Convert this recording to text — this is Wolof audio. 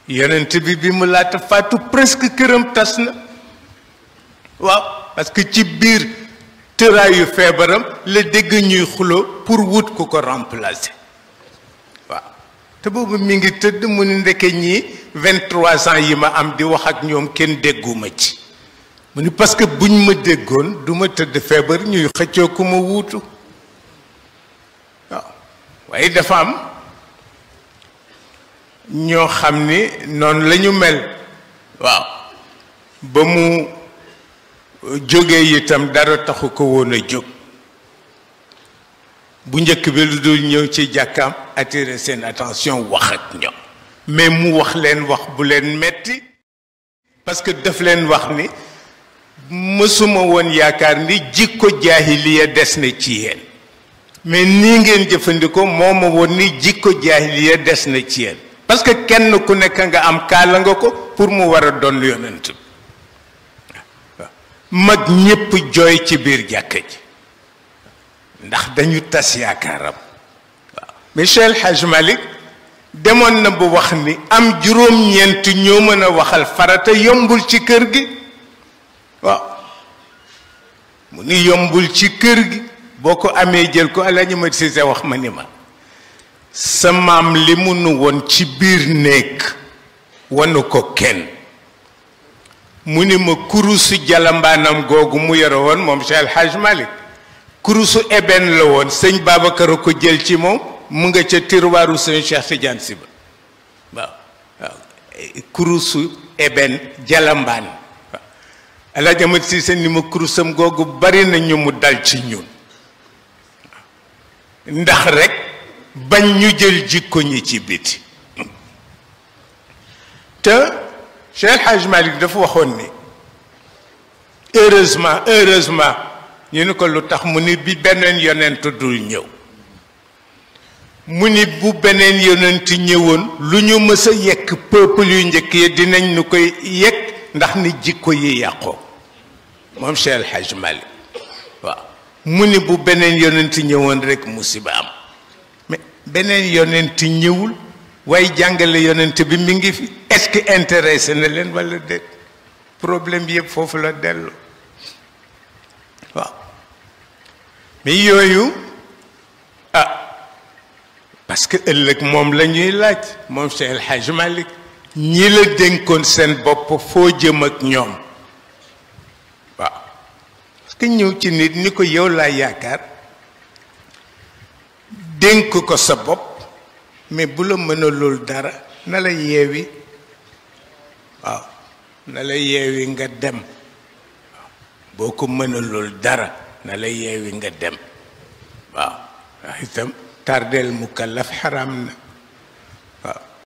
yonent bi mu laata faatu presque këram tas na waaw parce que ci biir tëraayu feebaram la dégg ñuy xulo pour wut ku ko remplacer waaw te boobu mi ngi tëdd mu ni ndeke ñii 23 ans yi ma am di wax ak ñoom kenn dégguma ci mu ni parce que buñ ma déggoon du ma tëdd feebar ñuy xëccoo ku ma wuutu waaw waaye dafa am ñoo xam ni noonu la ñu mel waaw ba mu jógee itam dara taxu ko woon a jóg bu njëkk bi lu dul ñëw ci jàkkaam attirer seen attention wax ak ñoom mais mu wax leen wax bu leen metti parce que daf leen wax ni mësuma woon yaakaar ni jikko jaahiliya des na ci yéen mais nii ngeen jëfandikoo moo ma woon ni jikko jaahiliya des na ci yéen parce que kenn ku nekk nga am kaala nga ko pour mu war a doon yonent mag ñépp jooy ci biir jàkka ji ndax dañu tas yaakaaram waaw mais Cheikh El Hadj Malick demoon na bu wax ni am juróom-ñeent ñoo mën a waxal farata yombul ci kër gi waaw mu ni yombul ci kër gi boo ko amee jël ko Alaaji Mat Sise wax ma ni ma sa maam li mu nu woon ci biir néeg wanu ko kenn mu ni ma kurusu jalambaanam googu mu yore woon moom Cheikh El Hadj Malick kurusu eben la woon sëñ Babacar a ko jël ci moom mu nga ca tiroiru sëñ Cheikh Tidiane Sy ba waaw waaw kurusu eben jalambaan waaw Alaaji Mat Sise ni ma kurusam googu bari na ñu mu dal ci ñun ndax rek bañ ñu jël jikko ñi ci biti te Cheikh El Hadj Malick dafa waxoon ni heureusement ñu ni ko lu tax mu ni bi beneen yonent dul ñëw mu ni bu beneen yonent ñëwoon lu ñu mës a yekk peuple yu njëkk yi dinañ nu koy yekk ndax ni jikko yi yàqoo moom Cheikh El Hadj Malick waaw mu ni bu beneen yonent ñëwoon rek musiba am mais beneen yonent ñëwul waaye jàngale yonent bi mi ngi fi est-ce que intéressé na leen walla déet problème yëpp foofu la dellu waaw mais yooyu parce que ëllëg moom la ñuy laaj moom Cheikh El Hadj Malick ñi la dénkoon seen bopp foo jëm ak ñoom waaw parce que ñëw ci nit ni ko yow laa yaakaar dénk ko sa bopp mais bu la mënalul dara na la yeewi waaw na la yeewi nga dem boo ko mënalul dara na la yeewi nga dem waaw ndax itam tardeel mukallaf xaram na